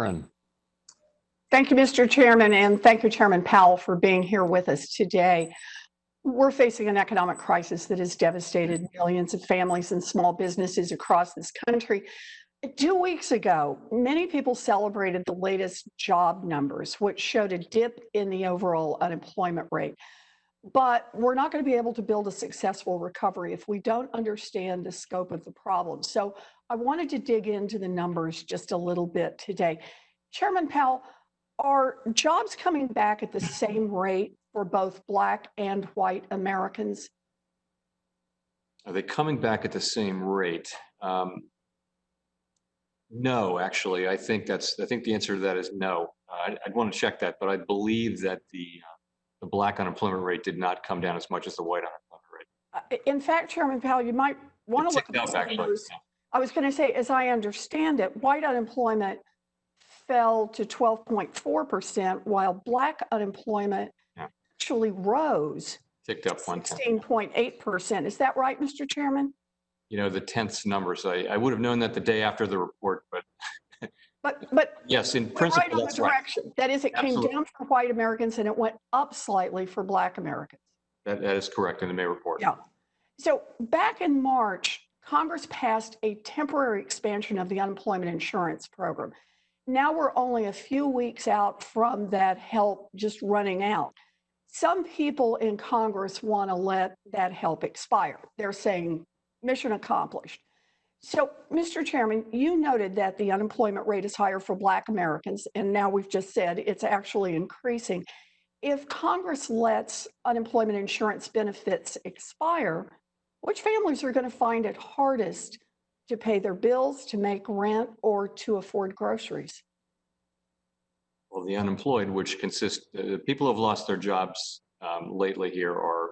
Lauren. Thank you, Mr. Chairman, and thank you, Chairman Powell, for being here with us today. We're facing an economic crisis that has devastated millions of families and small businesses across this country. 2 weeks ago, many people celebrated the latest job numbers, which showed a dip in the overall unemployment rate. But we're not going to be able to build a successful recovery if we don't understand the scope of the problem. So I wanted to dig into the numbers just a little bit today. Chairman Powell, are jobs coming back at the same rate for both Black and white Americans? Are they coming back at the same rate? No, actually, I think the answer to that is no. I'd want to check that, but I believe that the Black unemployment rate did not come down as much as the white unemployment rate. In fact, Chairman Powell, you might want to look at the numbers. I was going to say, as I understand it, white unemployment fell to 12.4%, while Black unemployment actually rose. Ticked up 16.8%. Is that right, Mr. Chairman? You know, the tenths numbers. I would have known that the day after the report, but yes, in principle, right on the direction. Right. That is, it came down for white Americans and it went up slightly for Black Americans. That is correct in the May report. Yeah. So back in March, Congress passed a temporary expansion of the unemployment insurance program. Now we're only a few weeks out from that help just running out. Some people in Congress want to let that help expire. They're saying mission accomplished. So, Mr. Chairman, you noted that the unemployment rate is higher for Black Americans, and now we've just said it's actually increasing. If Congress lets unemployment insurance benefits expire, which families are going to find it hardest to pay their bills, to make rent, or to afford groceries? Well, the unemployed, which consists, people who have lost their jobs lately here are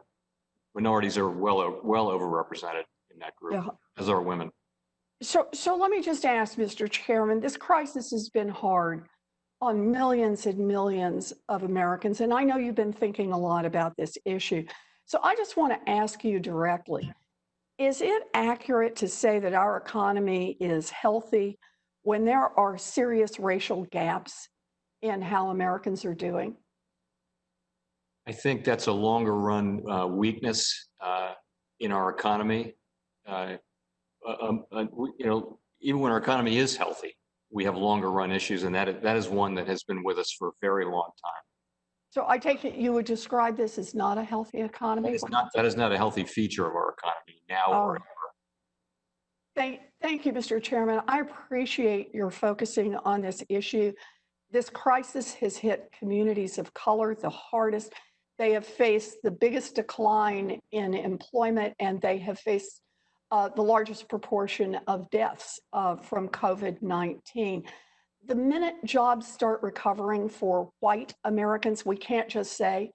minorities are well overrepresented in that group, as are women. So let me just ask, Mr. Chairman, this crisis has been hard on millions and millions of Americans, and I know you've been thinking a lot about this issue. So I just want to ask you directly, is it accurate to say that our economy is healthy when there are serious racial gaps in how Americans are doing? I think that's a longer run weakness in our economy. You know, even when our economy is healthy, we have longer run issues, and that is one that has been with us for a very long time. So I take it you would describe this as not a healthy economy? That is not a healthy feature of our economy now or ever. Thank you, Mr. Chairman. I appreciate your focusing on this issue. This crisis has hit communities of color the hardest. They have faced the biggest decline in employment, and they have faced the largest proportion of deaths from COVID-19. The minute jobs start recovering for white Americans, we can't just say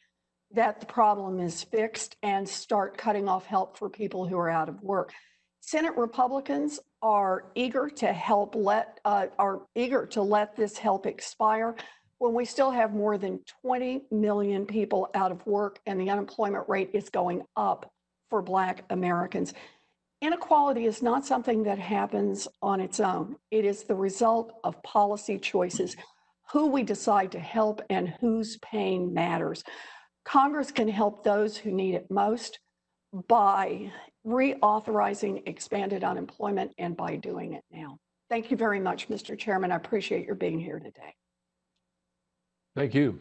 that the problem is fixed and start cutting off help for people who are out of work. Senate Republicans are eager to let this help expire when we still have more than 20 million people out of work and the unemployment rate is going up for Black Americans. Inequality is not something that happens on its own. It is the result of policy choices, who we decide to help and whose pain matters. Congress can help those who need it most by reauthorizing expanded unemployment and by doing it now. Thank you very much, Mr. Chairman. I appreciate your being here today. Thank you.